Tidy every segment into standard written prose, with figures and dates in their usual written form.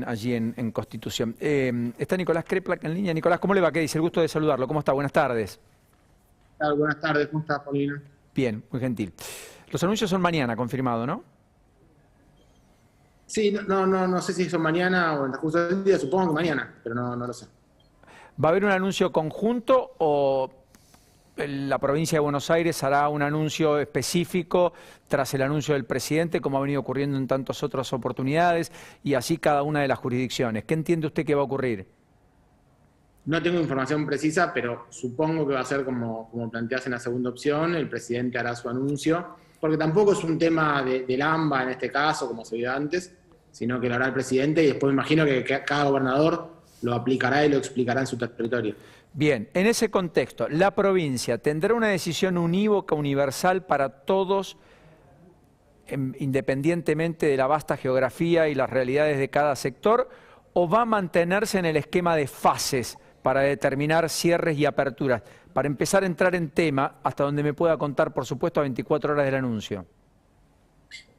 allí en Constitución. Está Nicolás Kreplak en línea. Nicolás, ¿cómo le va? ¿Qué dice? El gusto de saludarlo. ¿Cómo está? Buenas tardes. Buenas tardes, ¿cómo estás, Paulina? Bien, muy gentil. Los anuncios son mañana, confirmado, ¿no? Sí, no sé si son mañana o en el transcurso del día, supongo que mañana, pero no lo sé. ¿Va a haber un anuncio conjunto o la provincia de Buenos Aires hará un anuncio específico tras el anuncio del presidente, como ha venido ocurriendo en tantas otras oportunidades, y así cada una de las jurisdicciones? ¿Qué entiende usted que va a ocurrir? No tengo información precisa, pero supongo que va a ser como planteas en la segunda opción, el presidente hará su anuncio, porque tampoco es un tema del AMBA en este caso, como se vio antes, sino que lo hará el presidente y después me imagino que cada gobernador lo aplicará y lo explicará en su territorio. Bien, en ese contexto, ¿la provincia tendrá una decisión unívoca, universal para todos, independientemente de la vasta geografía y las realidades de cada sector, o va a mantenerse en el esquema de fases para determinar cierres y aperturas? Para empezar a entrar en tema, hasta donde me pueda contar, por supuesto, a 24 horas del anuncio.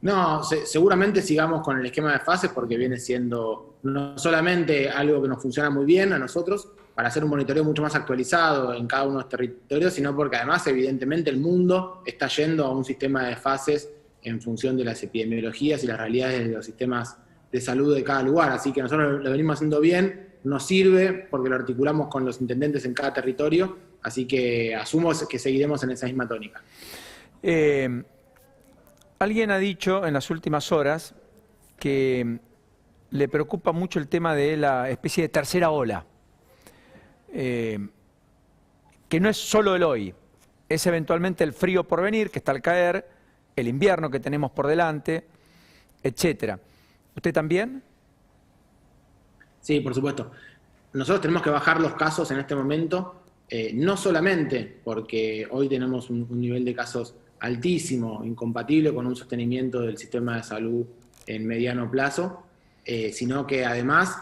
No, seguramente sigamos con el esquema de fases porque viene siendo no solamente algo que nos funciona muy bien a nosotros para hacer un monitoreo mucho más actualizado en cada uno de los territorios, sino porque además evidentemente el mundo está yendo a un sistema de fases en función de las epidemiologías y las realidades de los sistemas de salud de cada lugar. Así que nosotros lo venimos haciendo bien, nos sirve porque lo articulamos con los intendentes en cada territorio, así que asumo que seguiremos en esa misma tónica. Alguien ha dicho en las últimas horas que le preocupa mucho el tema de la especie de tercera ola, que no es solo el hoy, es eventualmente el frío por venir, que está al caer, el invierno que tenemos por delante, etcétera. ¿Usted también? Sí, por supuesto. Nosotros tenemos que bajar los casos en este momento, no solamente porque hoy tenemos un nivel de casos altísimo, incompatible con un sostenimiento del sistema de salud en mediano plazo, sino que además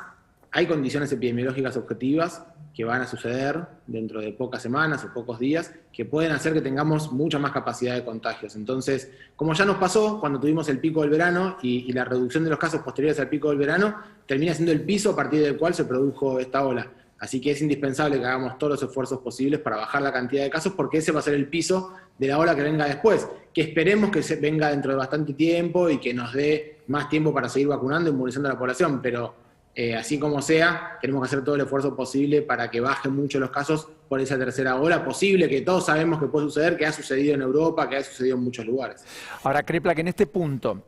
hay condiciones epidemiológicas objetivas que van a suceder dentro de pocas semanas o pocos días que pueden hacer que tengamos mucha más capacidad de contagios. Entonces, como ya nos pasó cuando tuvimos el pico del verano y la reducción de los casos posteriores al pico del verano, termina siendo el piso a partir del cual se produjo esta ola. Así que es indispensable que hagamos todos los esfuerzos posibles para bajar la cantidad de casos, porque ese va a ser el piso de la ola que venga después, que esperemos que se venga dentro de bastante tiempo y que nos dé más tiempo para seguir vacunando y inmunizando a la población, pero así como sea, tenemos que hacer todo el esfuerzo posible para que bajen mucho los casos por esa tercera ola posible, que todos sabemos que puede suceder, que ha sucedido en Europa, que ha sucedido en muchos lugares. Ahora, Kreplak, en este punto,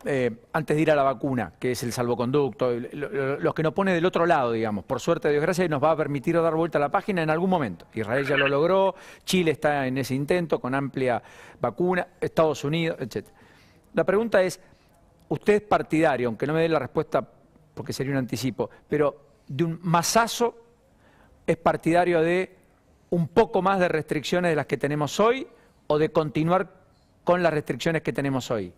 antes de ir a la vacuna, que es el salvoconducto, los que nos pone del otro lado, digamos, por suerte, Dios gracias, nos va a permitir dar vuelta a la página en algún momento. Israel ya lo logró, Chile está en ese intento con amplia vacuna, Estados Unidos, etc. La pregunta es, usted es partidario, aunque no me dé la respuesta porque sería un anticipo, pero de un masazo, ¿es partidario de un poco más de restricciones de las que tenemos hoy o de continuar con las restricciones que tenemos hoy?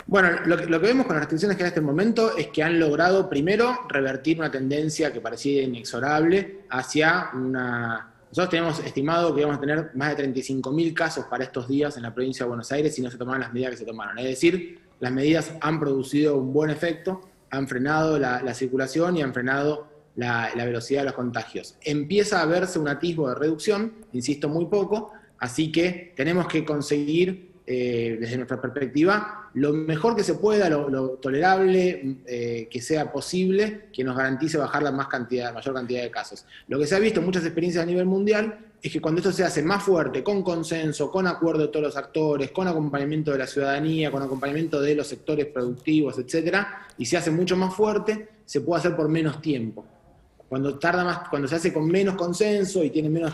Bueno, lo que vemos con las restricciones que hay en este momento es que han logrado, primero, revertir una tendencia que parecía inexorable hacia una... Nosotros teníamos estimado que íbamos a tener más de 35.000 casos para estos días en la provincia de Buenos Aires si no se tomaban las medidas que se tomaron. Es decir, las medidas han producido un buen efecto, han frenado la circulación y han frenado la velocidad de los contagios. Empieza a verse un atisbo de reducción, insisto, muy poco, así que tenemos que conseguir, desde nuestra perspectiva, lo mejor que se pueda, lo tolerable que sea posible, que nos garantice bajar la mayor cantidad de casos. Lo que se ha visto en muchas experiencias a nivel mundial es que cuando esto se hace más fuerte, con consenso, con acuerdo de todos los actores, con acompañamiento de la ciudadanía, con acompañamiento de los sectores productivos, etcétera, y se hace mucho más fuerte, se puede hacer por menos tiempo. Cuando se hace con menos consenso y tiene menos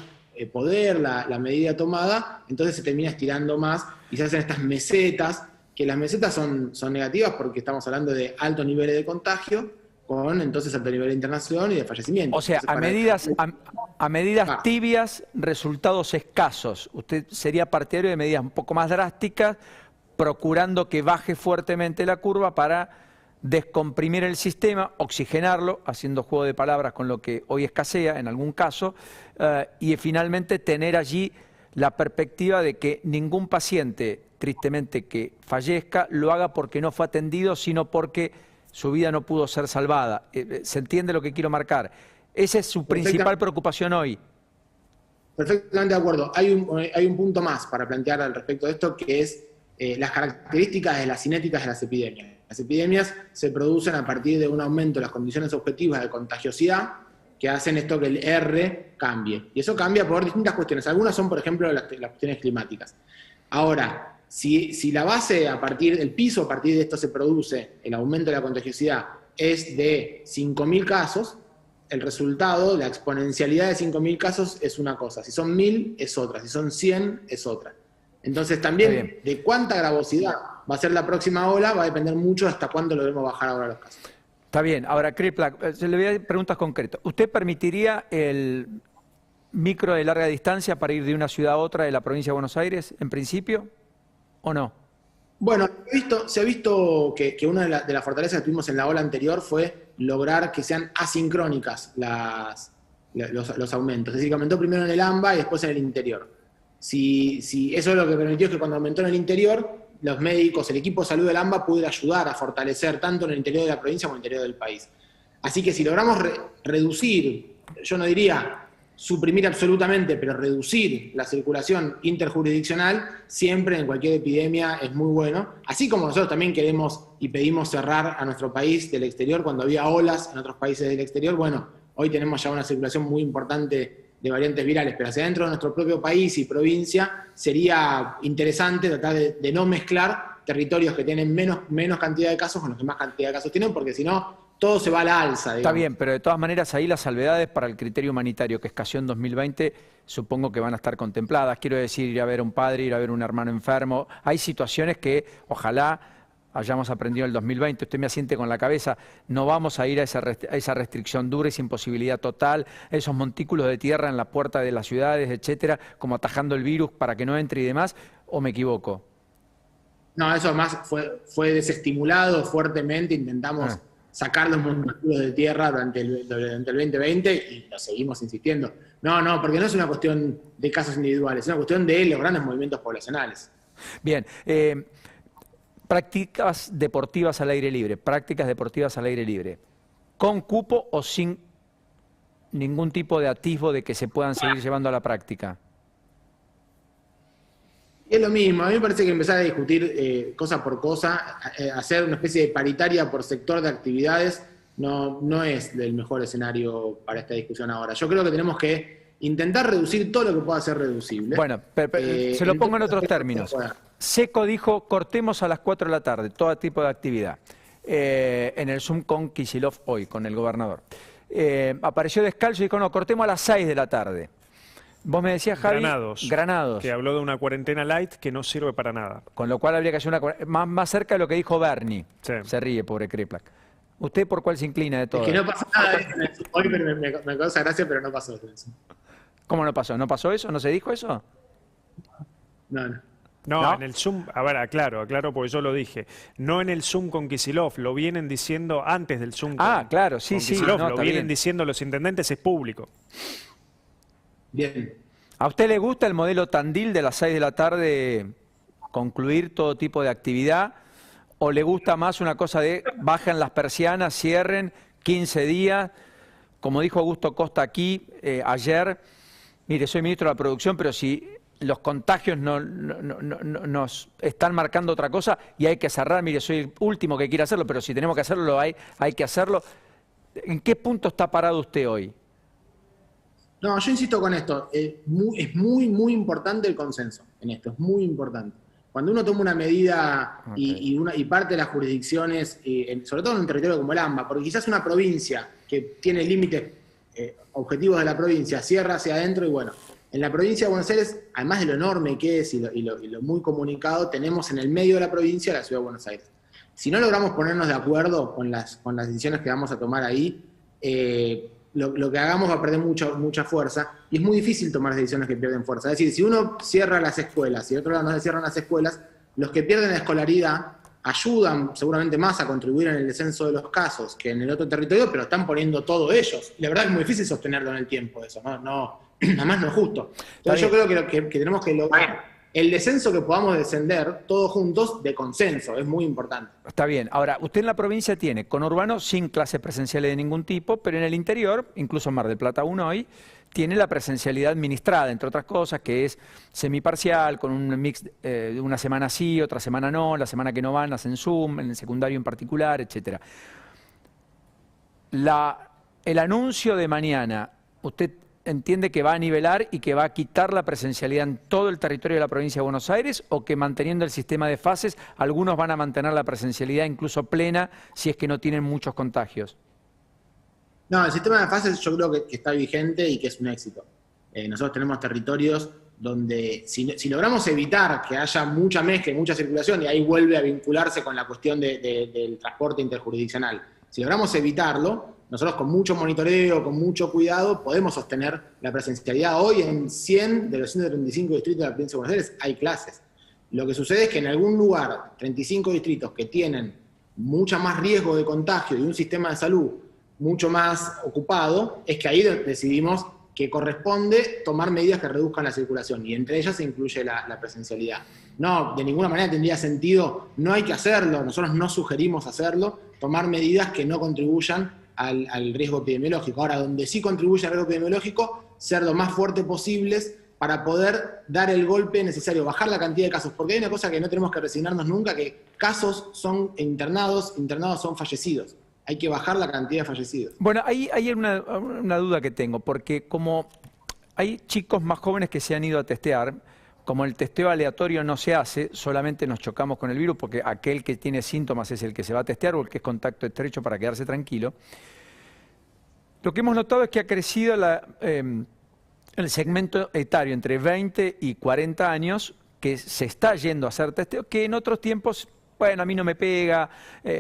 poder la medida tomada, entonces se termina estirando más y se hacen estas mesetas, que las mesetas son negativas porque estamos hablando de altos niveles de contagio, con entonces alto nivel de internación y de fallecimiento. O sea, entonces, a medidas tibias, resultados escasos. Usted sería partidario de medidas un poco más drásticas, procurando que baje fuertemente la curva para descomprimir el sistema, oxigenarlo, haciendo juego de palabras con lo que hoy escasea en algún caso, y finalmente tener allí la perspectiva de que ningún paciente, tristemente, que fallezca, lo haga porque no fue atendido, sino porque su vida no pudo ser salvada. ¿Se entiende lo que quiero marcar? Esa es su principal preocupación hoy. Perfectamente de acuerdo. Hay un punto más para plantear al respecto de esto, que es las características de las cinéticas de las epidemias. Las epidemias se producen a partir de un aumento de las condiciones objetivas de contagiosidad que hacen esto que el R cambie. Y eso cambia por distintas cuestiones. Algunas son, por ejemplo, las cuestiones climáticas. Ahora, si la base, el piso a partir de esto se produce, el aumento de la contagiosidad es de 5.000 casos, el resultado, la exponencialidad de 5.000 casos es una cosa, si son 1.000 es otra, si son 100 es otra. Entonces también de cuánta gravosidad va a ser la próxima ola va a depender mucho hasta cuándo logremos bajar ahora los casos. Está bien, ahora Kriplak, le voy a dar preguntas concretas. ¿Usted permitiría el micro de larga distancia para ir de una ciudad a otra de la provincia de Buenos Aires, en principio, o no? Bueno, se ha visto que una de las fortalezas que tuvimos en la ola anterior fue lograr que sean asincrónicas los aumentos. Es decir, que aumentó primero en el AMBA y después en el interior. Si eso lo que permitió es que cuando aumentó en el interior, los médicos, el equipo de salud del AMBA pudiera ayudar a fortalecer tanto en el interior de la provincia como en el interior del país. Así que si logramos reducir, yo no diría suprimir absolutamente, pero reducir la circulación interjurisdiccional, siempre en cualquier epidemia es muy bueno. Así como nosotros también queremos y pedimos cerrar a nuestro país del exterior cuando había olas en otros países del exterior, bueno, hoy tenemos ya una circulación muy importante de variantes virales, pero hacia dentro de nuestro propio país y provincia sería interesante tratar de no mezclar territorios que tienen menos cantidad de casos con los que más cantidad de casos tienen, porque si no, todo se va a la alza, digamos. Está bien, pero de todas maneras ahí las salvedades para el criterio humanitario que escaseó en 2020 supongo que van a estar contempladas. Quiero decir, ir a ver a un padre, ir a ver a un hermano enfermo. Hay situaciones que ojalá hayamos aprendido en el 2020. Usted me asiente con la cabeza. No vamos a ir a esa restricción dura y sin posibilidad total, esos montículos de tierra en la puerta de las ciudades, etcétera, como atajando el virus para que no entre y demás, ¿o me equivoco? No, eso además fue desestimulado fuertemente. Intentamos sacar los montículos de tierra durante el 2020 y lo seguimos insistiendo. No, porque no es una cuestión de casos individuales, es una cuestión de los grandes movimientos poblacionales. Bien, prácticas deportivas al aire libre, ¿con cupo o sin ningún tipo de atisbo de que se puedan seguir llevando a la práctica? Es lo mismo, a mí me parece que empezar a discutir cosa por cosa, hacer una especie de paritaria por sector de actividades, no es el mejor escenario para esta discusión ahora. Yo creo que tenemos que intentar reducir todo lo que pueda ser reducible. Bueno, se lo pongo en otros términos. Seco dijo, cortemos a las 4 de la tarde todo tipo de actividad. En el Zoom con Kicillof hoy, con el gobernador. Apareció Descalzo y dijo, no, cortemos a las 6 de la tarde. Vos me decías, Javi, Granados. Que habló de una cuarentena light que no sirve para nada. Con lo cual habría que hacer más cerca de lo que dijo Bernie. Sí. Se ríe, pobre Kriplak. ¿Usted por cuál se inclina de todo? Es que no pasó nada hoy, pero me causa gracia, pero no pasó eso. ¿Cómo no pasó? ¿No pasó eso? ¿No se dijo eso? No, en el Zoom, a ver, aclaro, porque yo lo dije. No en el Zoom con Kicillof, lo vienen diciendo antes del Zoom claro, sí, con sí. Kicillof, lo vienen diciendo los intendentes, es público. Bien. ¿A usted le gusta el modelo Tandil de las 6 de la tarde concluir todo tipo de actividad? ¿O le gusta más una cosa de bajen las persianas, cierren 15 días? Como dijo Augusto Costa aquí ayer, mire, soy ministro de la producción, pero si los contagios nos están marcando otra cosa y hay que cerrar, mire, soy el último que quiere hacerlo, pero si tenemos que hacerlo, hay que hacerlo. ¿En qué punto está parado usted hoy? No, yo insisto con esto, es muy importante el consenso en esto, es muy importante. Cuando uno toma una medida y parte de las jurisdicciones, sobre todo en un territorio como el AMBA, porque quizás una provincia que tiene límites objetivos de la provincia, cierra hacia adentro y bueno, en la provincia de Buenos Aires, además de lo enorme que es y lo muy comunicado, tenemos en el medio de la provincia la Ciudad de Buenos Aires. Si no logramos ponernos de acuerdo con las decisiones que vamos a tomar ahí, lo que hagamos va a perder mucha fuerza y es muy difícil tomar decisiones que pierden fuerza. Es decir, si uno cierra las escuelas y de otro lado no se cierran las escuelas, los que pierden la escolaridad ayudan seguramente más a contribuir en el descenso de los casos que en el otro territorio, pero están poniendo todo ellos. Y la verdad es muy difícil sostenerlo en el tiempo eso, nada más no es justo. Entonces yo creo que tenemos que lograr el descenso que podamos descender todos juntos de consenso, es muy importante. Está bien. Ahora, usted en la provincia tiene conurbano sin clases presenciales de ningún tipo, pero en el interior, incluso en Mar del Plata 1 hoy, tiene la presencialidad administrada, entre otras cosas, que es semiparcial, con un mix de una semana sí, otra semana no, la semana que no van hacen Zoom, en el secundario en particular, etcétera. El anuncio de mañana, ¿usted entiende que va a nivelar y que va a quitar la presencialidad en todo el territorio de la provincia de Buenos Aires, o que manteniendo el sistema de fases, algunos van a mantener la presencialidad incluso plena si es que no tienen muchos contagios? No, el sistema de fases yo creo que está vigente y que es un éxito. Nosotros tenemos territorios donde si logramos evitar que haya mucha mezcla y mucha circulación, y ahí vuelve a vincularse con la cuestión del transporte interjurisdiccional, si logramos evitarlo, nosotros con mucho monitoreo, con mucho cuidado, podemos sostener la presencialidad. Hoy en 100 de los 135 distritos de la provincia de Buenos Aires hay clases. Lo que sucede es que en algún lugar, 35 distritos que tienen mucho más riesgo de contagio y un sistema de salud mucho más ocupado, es que ahí decidimos que corresponde tomar medidas que reduzcan la circulación, y entre ellas se incluye la presencialidad. No, de ninguna manera tendría sentido, no hay que hacerlo, nosotros no sugerimos hacerlo, tomar medidas que no contribuyan al riesgo epidemiológico. Ahora, donde sí contribuye al riesgo epidemiológico, ser lo más fuerte posibles para poder dar el golpe necesario, bajar la cantidad de casos, porque hay una cosa que no tenemos que resignarnos nunca, que casos son internados son fallecidos. Hay que bajar la cantidad de fallecidos. Bueno, hay una duda que tengo, porque como hay chicos más jóvenes que se han ido a testear, como el testeo aleatorio no se hace, solamente nos chocamos con el virus, porque aquel que tiene síntomas es el que se va a testear o el que es contacto estrecho para quedarse tranquilo. Lo que hemos notado es que ha crecido el segmento etario entre 20 y 40 años, que se está yendo a hacer testeo, que en otros tiempos, bueno, a mí no me pega,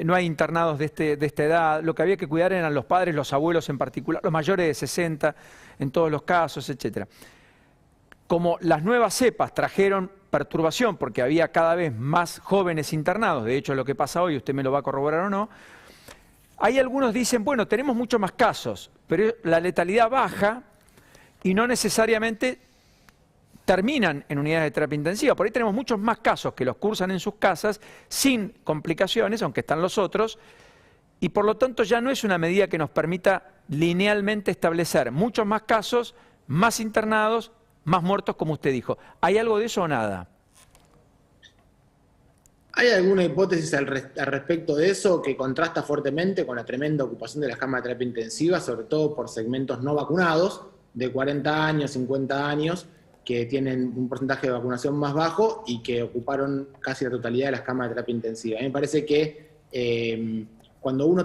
no hay internados de esta edad, lo que había que cuidar eran los padres, los abuelos en particular, los mayores de 60 en todos los casos, etcétera. Como las nuevas cepas trajeron perturbación porque había cada vez más jóvenes internados, de hecho lo que pasa hoy, usted me lo va a corroborar o no, hay algunos dicen, bueno, tenemos muchos más casos, pero la letalidad baja y no necesariamente terminan en unidades de terapia intensiva. Por ahí tenemos muchos más casos que los cursan en sus casas sin complicaciones, aunque están los otros, y por lo tanto ya no es una medida que nos permita linealmente establecer muchos más casos, más internados, más muertos, como usted dijo. ¿Hay algo de eso o nada? ¿Hay alguna hipótesis al respecto de eso que contrasta fuertemente con la tremenda ocupación de las camas de terapia intensiva, sobre todo por segmentos no vacunados, de 40 años, 50 años, que tienen un porcentaje de vacunación más bajo y que ocuparon casi la totalidad de las camas de terapia intensiva? A mí me parece que cuando uno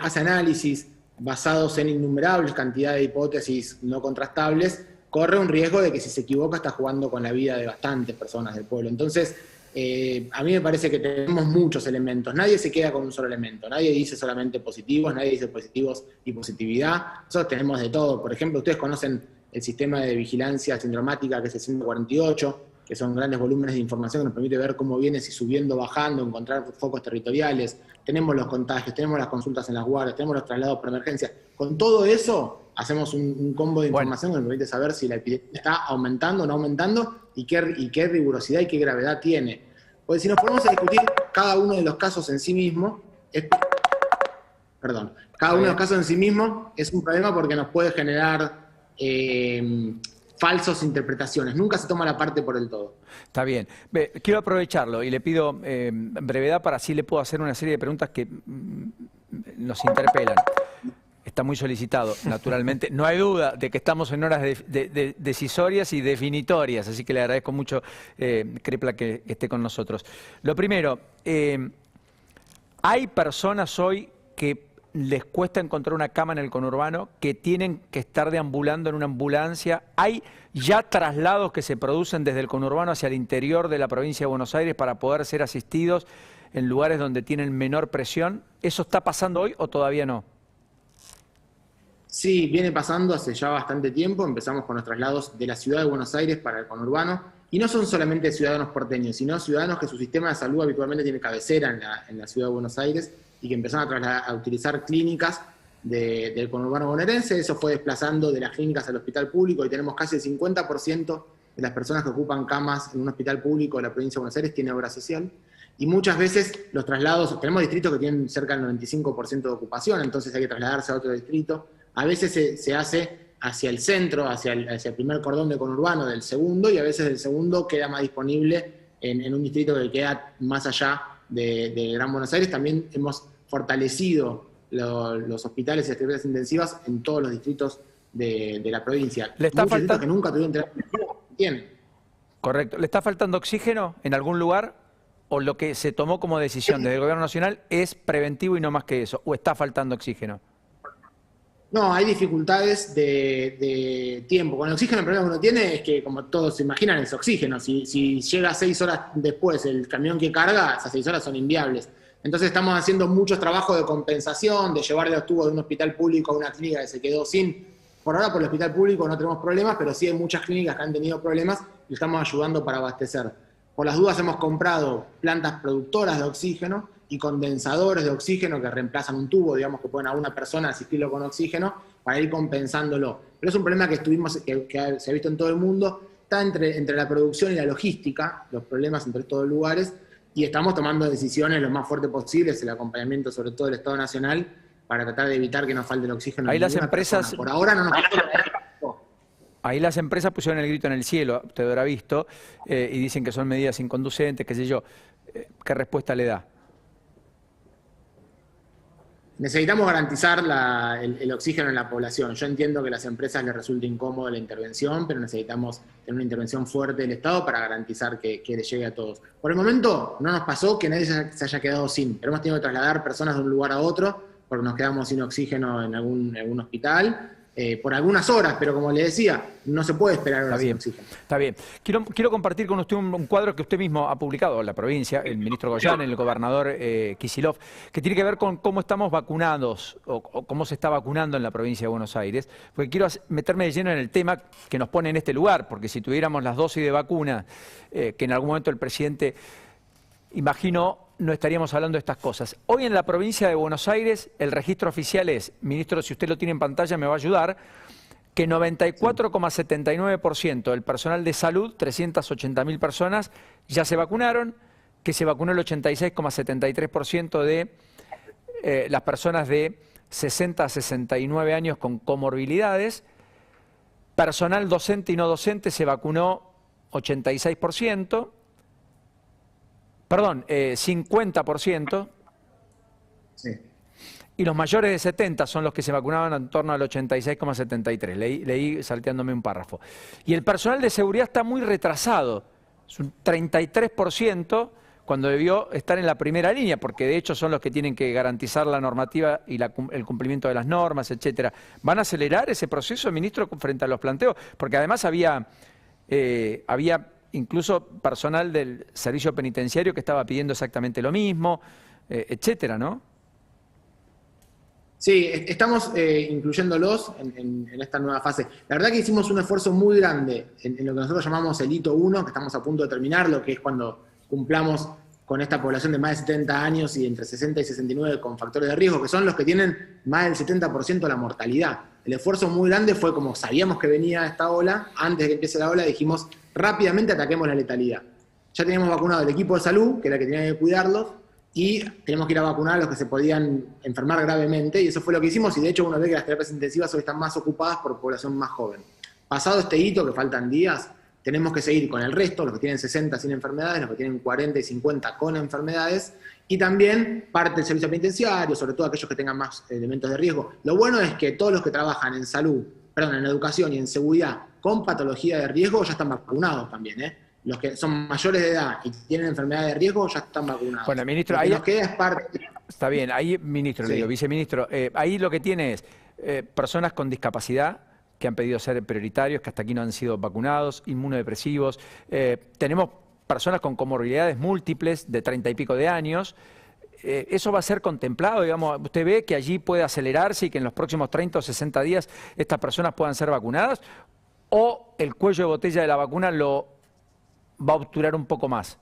hace análisis basados en innumerables cantidades de hipótesis no contrastables, corre un riesgo de que si se equivoca está jugando con la vida de bastantes personas del pueblo. Entonces, a mí me parece que tenemos muchos elementos. Nadie se queda con un solo elemento. Nadie dice solamente positivos, nadie dice positivos y positividad. Nosotros tenemos de todo. Por ejemplo, ustedes conocen el sistema de vigilancia sindromática que es el 148, que son grandes volúmenes de información que nos permite ver cómo viene, si subiendo, bajando, encontrar focos territoriales. Tenemos los contagios, tenemos las consultas en las guardias, tenemos los traslados por emergencia. Con todo eso hacemos un combo de información que nos permite saber si la epidemia está aumentando o no aumentando y qué rigurosidad y qué gravedad tiene. Porque si nos ponemos a discutir cada uno de los casos en sí mismo, cada uno de los casos en sí mismo es un problema porque nos puede generar falsas interpretaciones. Nunca se toma la parte por el todo. Está bien. Quiero aprovecharlo y le pido brevedad para así le puedo hacer una serie de preguntas que nos interpelan. Está muy solicitado, naturalmente. No hay duda de que estamos en horas decisorias y definitorias, así que le agradezco mucho, Crepla, que esté con nosotros. Lo primero, hay personas hoy que les cuesta encontrar una cama en el conurbano, que tienen que estar deambulando en una ambulancia. Hay ya traslados que se producen desde el conurbano hacia el interior de la provincia de Buenos Aires para poder ser asistidos en lugares donde tienen menor presión. ¿Eso está pasando hoy o todavía no? Sí, viene pasando hace ya bastante tiempo. Empezamos con los traslados de la ciudad de Buenos Aires para el conurbano. Y no son solamente ciudadanos porteños, sino ciudadanos que su sistema de salud habitualmente tiene cabecera en la ciudad de Buenos Aires y que empezaron a utilizar clínicas del conurbano bonaerense. Eso fue desplazando de las clínicas al hospital público y tenemos casi el 50% de las personas que ocupan camas en un hospital público de la provincia de Buenos Aires tiene obra social. Y muchas veces los traslados, tenemos distritos que tienen cerca del 95% de ocupación, entonces hay que trasladarse a otro distrito. A veces se hace hacia el centro, hacia el primer cordón de conurbano del segundo, y a veces el segundo queda más disponible en un distrito que queda más allá de Gran Buenos Aires. También hemos fortalecido los hospitales y las terapias intensivas en todos los distritos de la provincia. ¿Le está Muchos distritos faltando? que nunca tuvieron terapia intensiva tienen. Correcto. ¿Le está faltando oxígeno en algún lugar? ¿O lo que se tomó como decisión desde el Gobierno Nacional es preventivo y no más que eso? ¿O está faltando oxígeno? No, hay dificultades de tiempo. Con el oxígeno el problema que uno tiene es que, como todos se imaginan, es oxígeno. Si llega 6 horas después el camión que carga, esas 6 horas son inviables. Entonces estamos haciendo muchos trabajos de compensación, de llevarle los tubos de un hospital público a una clínica que se quedó sin. Por ahora por el hospital público no tenemos problemas, pero sí hay muchas clínicas que han tenido problemas y estamos ayudando para abastecer. Por las dudas hemos comprado plantas productoras de oxígeno y condensadores de oxígeno que reemplazan un tubo, digamos, que pueden a una persona asistirlo con oxígeno para ir compensándolo. Pero es un problema que se ha visto en todo el mundo, está entre la producción y la logística, los problemas entre estos lugares, y estamos tomando decisiones lo más fuertes posibles, el acompañamiento sobre todo del Estado Nacional, para tratar de evitar que nos falte el oxígeno. Ahí las empresas... Por ahora no nos Ahí las empresas pusieron el grito en el cielo, usted habrá visto, y dicen que son medidas inconducentes, qué sé yo. ¿Qué respuesta le da? Necesitamos garantizar el oxígeno en la población. Yo entiendo que a las empresas les resulta incómoda la intervención, pero necesitamos tener una intervención fuerte del Estado para garantizar que les llegue a todos. Por el momento no nos pasó que nadie se haya quedado sin, pero hemos tenido que trasladar personas de un lugar a otro porque nos quedamos sin oxígeno en algún hospital. Por algunas horas, pero como le decía, no se puede esperar horas sin oxígeno. Está bien. Quiero compartir con usted un cuadro que usted mismo ha publicado en la provincia, el ministro Goyán, el gobernador Kicillof, que tiene que ver con cómo estamos vacunados o cómo se está vacunando en la provincia de Buenos Aires, porque quiero meterme de lleno en el tema que nos pone en este lugar, porque si tuviéramos las dosis de vacuna que en algún momento el presidente imaginó, no estaríamos hablando de estas cosas. Hoy en la provincia de Buenos Aires el registro oficial es, ministro, si usted lo tiene en pantalla me va a ayudar, que 94,79% del personal de salud, 380.000 personas, ya se vacunaron, que se vacunó el 86,73% de las personas de 60 a 69 años con comorbilidades, personal docente y no docente se vacunó 86%, perdón, 50%, Sí. y los mayores de 70 son los que se vacunaban en torno al 86,73. Leí salteándome un párrafo. Y el personal de seguridad está muy retrasado, es un 33% cuando debió estar en la primera línea, porque de hecho son los que tienen que garantizar la normativa y el cumplimiento de las normas, etcétera. ¿Van a acelerar ese proceso, ministro, frente a los planteos? Porque además había incluso personal del servicio penitenciario que estaba pidiendo exactamente lo mismo, etcétera, ¿no? Sí, estamos incluyéndolos en esta nueva fase. La verdad que hicimos un esfuerzo muy grande en lo que nosotros llamamos el hito 1, que estamos a punto de terminar, lo que es cuando cumplamos con esta población de más de 70 años y entre 60 y 69 con factores de riesgo, que son los que tienen más del 70% de la mortalidad. El esfuerzo muy grande fue como sabíamos que venía esta ola, antes de que empiece la ola dijimos rápidamente ataquemos la letalidad. Ya teníamos vacunado el equipo de salud, que era el que tenía que cuidarlos, y tenemos que ir a vacunar a los que se podían enfermar gravemente, y eso fue lo que hicimos, y de hecho uno ve que las terapias intensivas hoy están más ocupadas por población más joven. Pasado este hito, que faltan días, tenemos que seguir con el resto, los que tienen 60 sin enfermedades, los que tienen 40 y 50 con enfermedades, y también parte del servicio penitenciario, sobre todo aquellos que tengan más elementos de riesgo. Lo bueno es que todos los que trabajan en salud, perdón, en educación y en seguridad con patología de riesgo ya están vacunados también, ¿eh? Los que son mayores de edad y tienen enfermedad de riesgo ya están vacunados. Bueno, ministro, lo que ahí nos queda es parte... Está bien, ahí, ministro, Sí. le digo, viceministro, ahí lo que tiene es personas con discapacidad que han pedido ser prioritarios, que hasta aquí no han sido vacunados, inmunodepresivos, tenemos personas con comorbilidades múltiples de 30 y pico de años. ¿Eso va a ser contemplado? Digamos, ¿usted ve que allí puede acelerarse y que en los próximos 30 o 60 días estas personas puedan ser vacunadas? ¿O el cuello de botella de la vacuna lo va a obturar un poco más?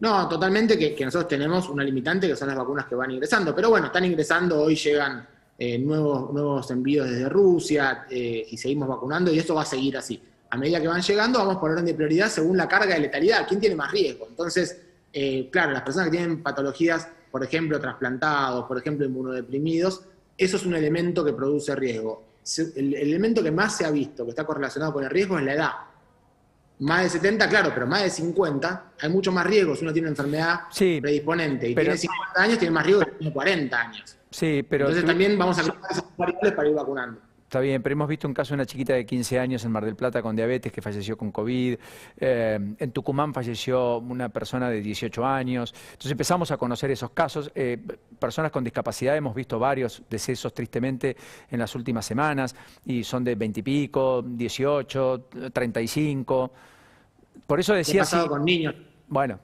No, totalmente que nosotros tenemos una limitante que son las vacunas que van ingresando. Pero bueno, están ingresando, hoy llegan nuevos envíos desde Rusia y seguimos vacunando y esto va a seguir así. a medida que van llegando, vamos por orden de prioridad según la carga de letalidad, quién tiene más riesgo. Entonces, claro, las personas que tienen patologías, por ejemplo, trasplantados, por ejemplo, inmunodeprimidos, eso es un elemento que produce riesgo. El elemento que más se ha visto que está correlacionado con el riesgo es la edad. Más de 70, claro, pero más de 50, hay mucho más riesgo si uno tiene una enfermedad predisponente y tiene 50 años, tiene más riesgo que tiene 40 años. Sí, pero entonces también vamos a crear esas variables para ir vacunando. Está bien, pero hemos visto un caso de una chiquita de 15 años en Mar del Plata con diabetes que falleció con COVID. En Tucumán falleció una persona de 18 años. Entonces empezamos a conocer esos casos. Personas con discapacidad, hemos visto varios decesos tristemente en las últimas semanas y son de 20 y pico, 18, 35. Por eso decía... ¿Qué ha pasado con niños? Bueno,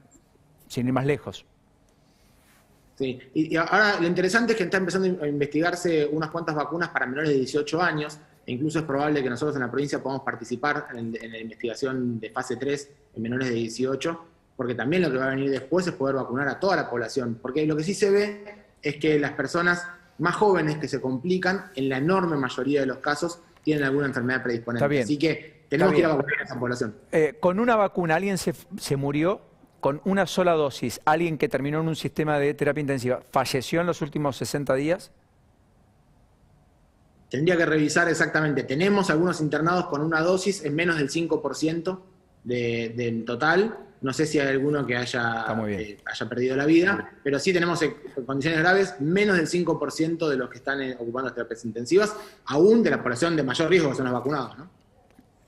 sin ir más lejos. Sí. Y ahora lo interesante es que está empezando a investigarse unas cuantas vacunas para menores de 18 años, e incluso es probable que nosotros en la provincia podamos participar en la investigación de fase 3 en menores de 18, porque también lo que va a venir después es poder vacunar a toda la población, porque lo que sí se ve es que las personas más jóvenes que se complican, en la enorme mayoría de los casos, tienen alguna enfermedad predisponente. Así que tenemos que ir a vacunar a esa población. Con una vacuna, ¿alguien se murió? Con una sola dosis, alguien que terminó en un sistema de terapia intensiva, ¿falleció en los últimos 60 días? Tendría que revisar exactamente. Tenemos algunos internados con una dosis en menos del 5% del total. No sé si hay alguno que haya perdido la vida, pero sí tenemos en condiciones graves menos del 5% de los que están ocupando las terapias intensivas, aún de la población de mayor riesgo que son los vacunados, ¿no?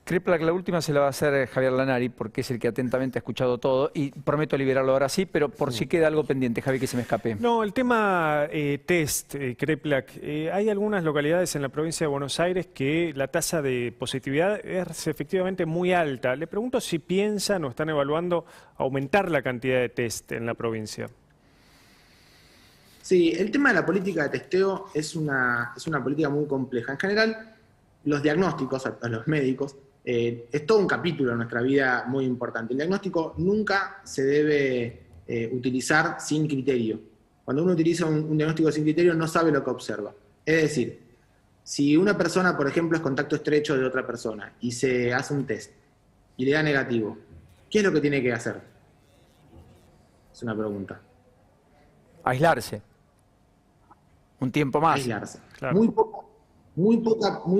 Kreplak, la última se la va a hacer Javier Lanari, porque es el que atentamente ha escuchado todo, y prometo liberarlo ahora sí, pero por si queda algo pendiente, Javi, que se me escape. No, el tema test, Kreplak, hay algunas localidades en la provincia de Buenos Aires que la tasa de positividad es efectivamente muy alta. Le pregunto si piensan o están evaluando aumentar la cantidad de test en la provincia. Sí, el tema de la política de testeo es una política muy compleja. En general, los diagnósticos a los médicos es todo un capítulo en nuestra vida muy importante. El diagnóstico nunca se debe utilizar sin criterio. Cuando uno utiliza un diagnóstico sin criterio no sabe lo que observa. Es decir, si una persona, por ejemplo, es contacto estrecho de otra persona y se hace un test y le da negativo, ¿qué es lo que tiene que hacer? Es una pregunta. Aislarse. Un tiempo más. Aislarse. Claro. Muy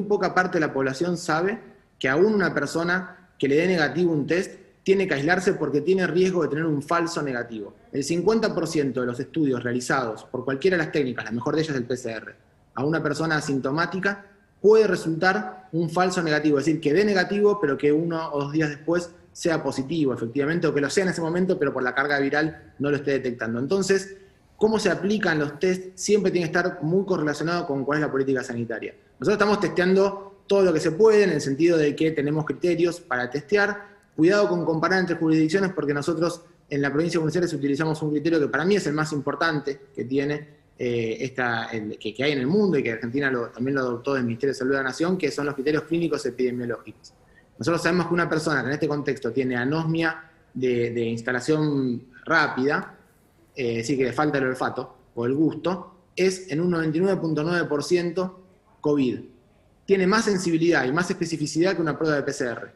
poca parte de la población sabe que aún una persona que le dé negativo un test tiene que aislarse porque tiene riesgo de tener un falso negativo. El 50% de los estudios realizados por cualquiera de las técnicas, la mejor de ellas es el PCR, a una persona asintomática puede resultar un falso negativo, es decir, que dé negativo pero que 1 o 2 días después sea positivo, efectivamente, o que lo sea en ese momento pero por la carga viral no lo esté detectando. Entonces, cómo se aplican los test siempre tiene que estar muy correlacionado con cuál es la política sanitaria. Nosotros estamos testeando todo lo que se puede en el sentido de que tenemos criterios para testear. Cuidado con comparar entre jurisdicciones porque nosotros en la provincia de Buenos Aires utilizamos un criterio que para mí es el más importante que tiene que hay en el mundo y que Argentina también lo adoptó del Ministerio de Salud de la Nación, que son los criterios clínicos epidemiológicos. Nosotros sabemos que una persona que en este contexto tiene anosmia de instalación rápida, es decir, que le falta el olfato o el gusto, es en un 99.9% COVID. Tiene más sensibilidad y más especificidad que una prueba de PCR.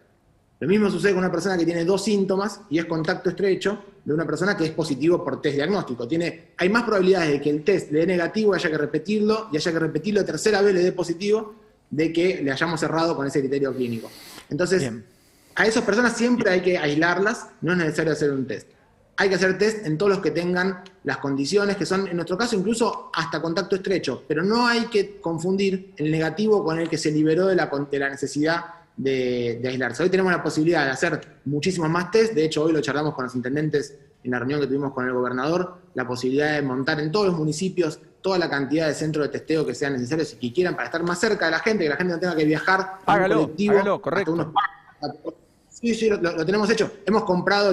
Lo mismo sucede con una persona que tiene 2 síntomas y es contacto estrecho de una persona que es positivo por test diagnóstico. Hay más probabilidades de que el test le dé negativo, haya que repetirlo, y haya que repetirlo tercera vez le dé positivo, de que le hayamos cerrado con ese criterio clínico. Entonces, bien, a esas personas siempre hay que aislarlas, no es necesario hacer un test. Hay que hacer test en todos los que tengan las condiciones, que son, en nuestro caso, incluso hasta contacto estrecho, pero no hay que confundir el negativo con el que se liberó de la necesidad de aislarse. Hoy tenemos la posibilidad de hacer muchísimos más test, de hecho hoy lo charlamos con los intendentes en la reunión que tuvimos con el gobernador, la posibilidad de montar en todos los municipios toda la cantidad de centros de testeo que sean necesarios y que quieran para estar más cerca de la gente, que la gente no tenga que viajar en un colectivo. Hágalo, correcto. Sí, lo tenemos hecho. Hemos comprado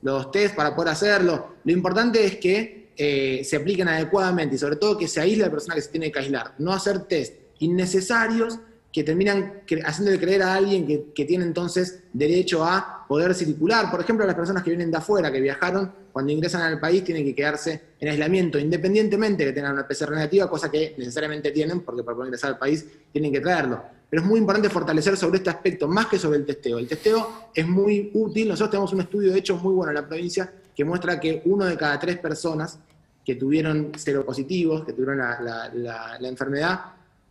los test para poder hacerlo. Lo importante es que se apliquen adecuadamente y sobre todo que se aísle a la persona que se tiene que aislar. No hacer test innecesarios que terminan haciéndole creer a alguien que tiene entonces derecho a a poder circular. Por ejemplo, las personas que vienen de afuera, que viajaron, cuando ingresan al país tienen que quedarse en aislamiento, independientemente de que tengan una PCR negativa, cosa que necesariamente tienen, porque para poder ingresar al país tienen que traerlo. Pero es muy importante fortalecer sobre este aspecto, más que sobre el testeo. El testeo es muy útil. Nosotros tenemos un estudio hecho muy bueno en la provincia que muestra que 1 de cada 3 personas que tuvieron seropositivos, que tuvieron la enfermedad,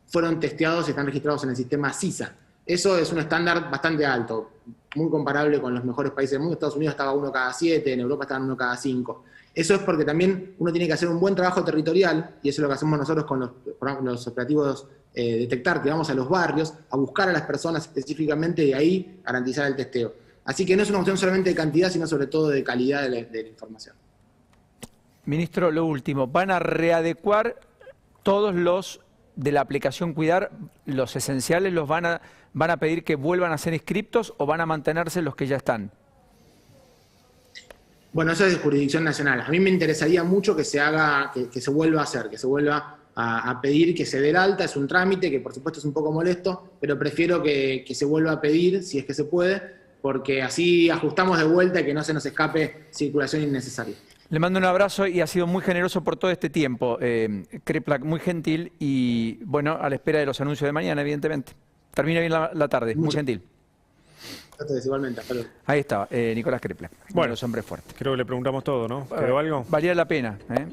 fueron testeados y están registrados en el sistema CISA. Eso es un estándar bastante alto, muy comparable con los mejores países del mundo. Estados Unidos estaba 1 cada 7, en Europa estaban 1 cada 5. Eso es porque también uno tiene que hacer un buen trabajo territorial, y eso es lo que hacemos nosotros con los operativos Detectar, que vamos a los barrios, a buscar a las personas específicamente y ahí garantizar el testeo. Así que no es una cuestión solamente de cantidad, sino sobre todo de calidad de la información. Ministro, lo último, ¿van a readecuar todos los de la aplicación Cuidar, los esenciales, los van a pedir que vuelvan a ser inscriptos o van a mantenerse los que ya están? Bueno, eso es de jurisdicción nacional. A mí me interesaría mucho que se haga, que se vuelva a hacer, que se vuelva a pedir que se dé el alta. Es un trámite que por supuesto es un poco molesto, pero prefiero que se vuelva a pedir, si es que se puede, porque así ajustamos de vuelta y que no se nos escape circulación innecesaria. Le mando un abrazo y ha sido muy generoso por todo este tiempo. Kreplak, muy gentil y, bueno, a la espera de los anuncios de mañana, evidentemente. Termina bien la tarde, muy gentil. Gracias, igualmente. Hasta luego. Ahí estaba, Nicolás Kreplak, uno de los hombres fuertes. Creo que le preguntamos todo, ¿no? ¿Quedó algo? Valía la pena, ¿eh?